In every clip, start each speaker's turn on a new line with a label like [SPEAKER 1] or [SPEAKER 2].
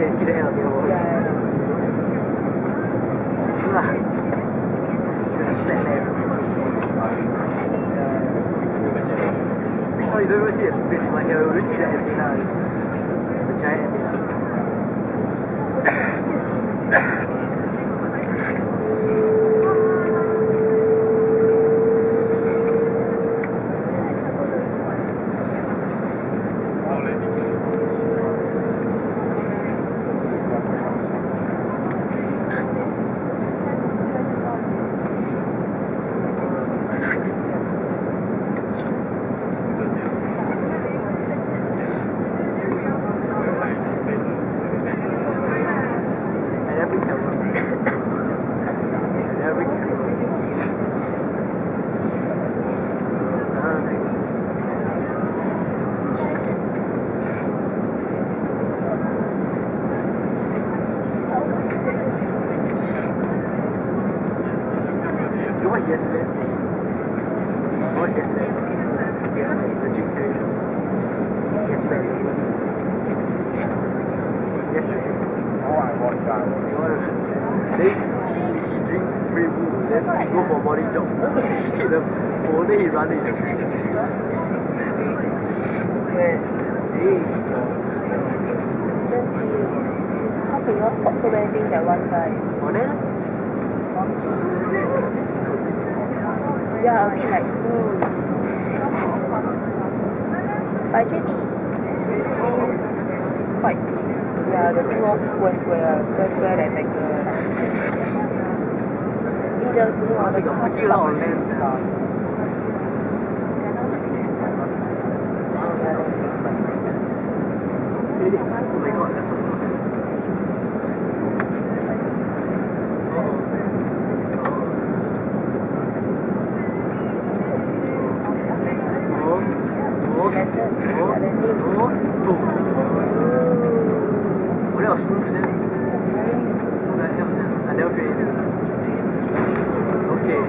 [SPEAKER 1] can see the end of Singapore. Yeah. Next time you don't even see the plane from here, you will see the antenna, the giant antenna.
[SPEAKER 2] Yeah, a bit like but actually quite yeah, the thing all square rectangle. In the
[SPEAKER 1] oh my god, that's so close. Oh, that was smooth, isn't it? I never feel it. Okay.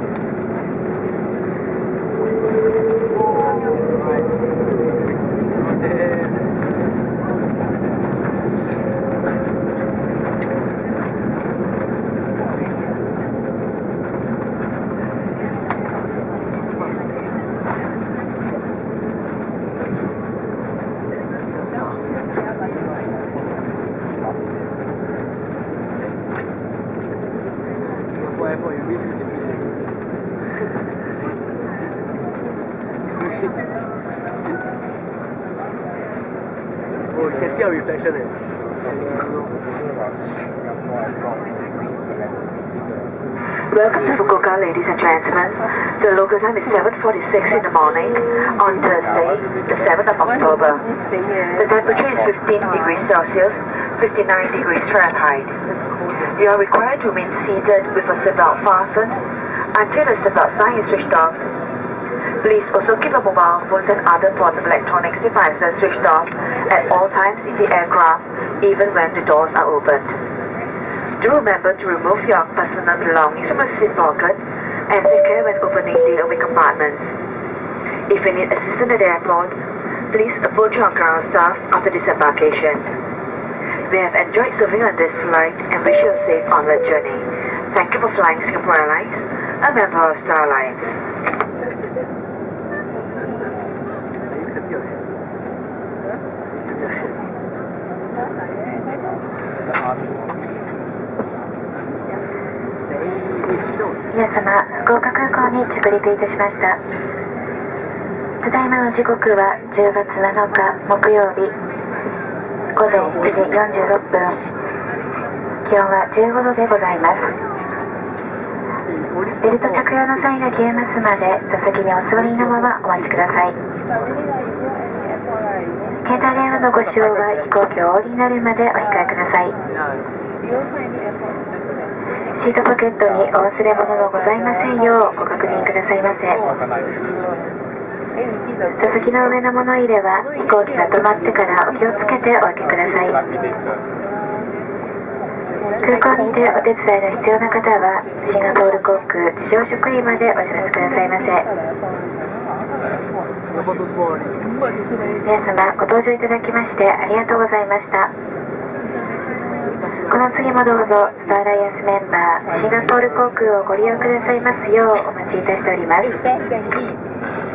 [SPEAKER 1] Oh, you can see our reflection there.
[SPEAKER 3] Welcome to Fukuoka, ladies and gentlemen. The local time is 7:46 in the morning on Thursday, the 7th of October. The temperature is 15 degrees Celsius, 59 degrees Fahrenheit. You are required to remain seated with a seatbelt fastened until the seatbelt sign is switched off. Please also keep your mobile phones and other portable electronics devices switched off at all times in the aircraft, even when the doors are opened. Do remember to remove your personal belongings from the seat pocket and take care when opening the away compartments. If you need assistance at the airport, please approach our ground staff after disembarkation. We have enjoyed serving on this flight and wish you a safe onward journey. Thank you for flying Singapore Airlines, a member of Star Alliance.皆様、福岡空港に着陸いたしました。ただいまの時刻は10月7日木曜日午前7時46分。気温は15度でございます。ベルト着用の際が消えますまで座席にお座りのままお待ちください。携帯電話のご使用は飛行機をお降りになるまでお控えください。シートポケットにお忘れ物のございませんようご確認くださいませ。座席の上の物入れは飛行機が止まってからお気をつけてお開けください。空港にてお手伝いの必要な方はシンガポール航空地上職員までお知らせくださいませ。皆様ご搭乗いただきましてありがとうございました。この次もどうぞスターアライアンスメンバーシンガポール航空をご利用くださいますようお待ちいたしております。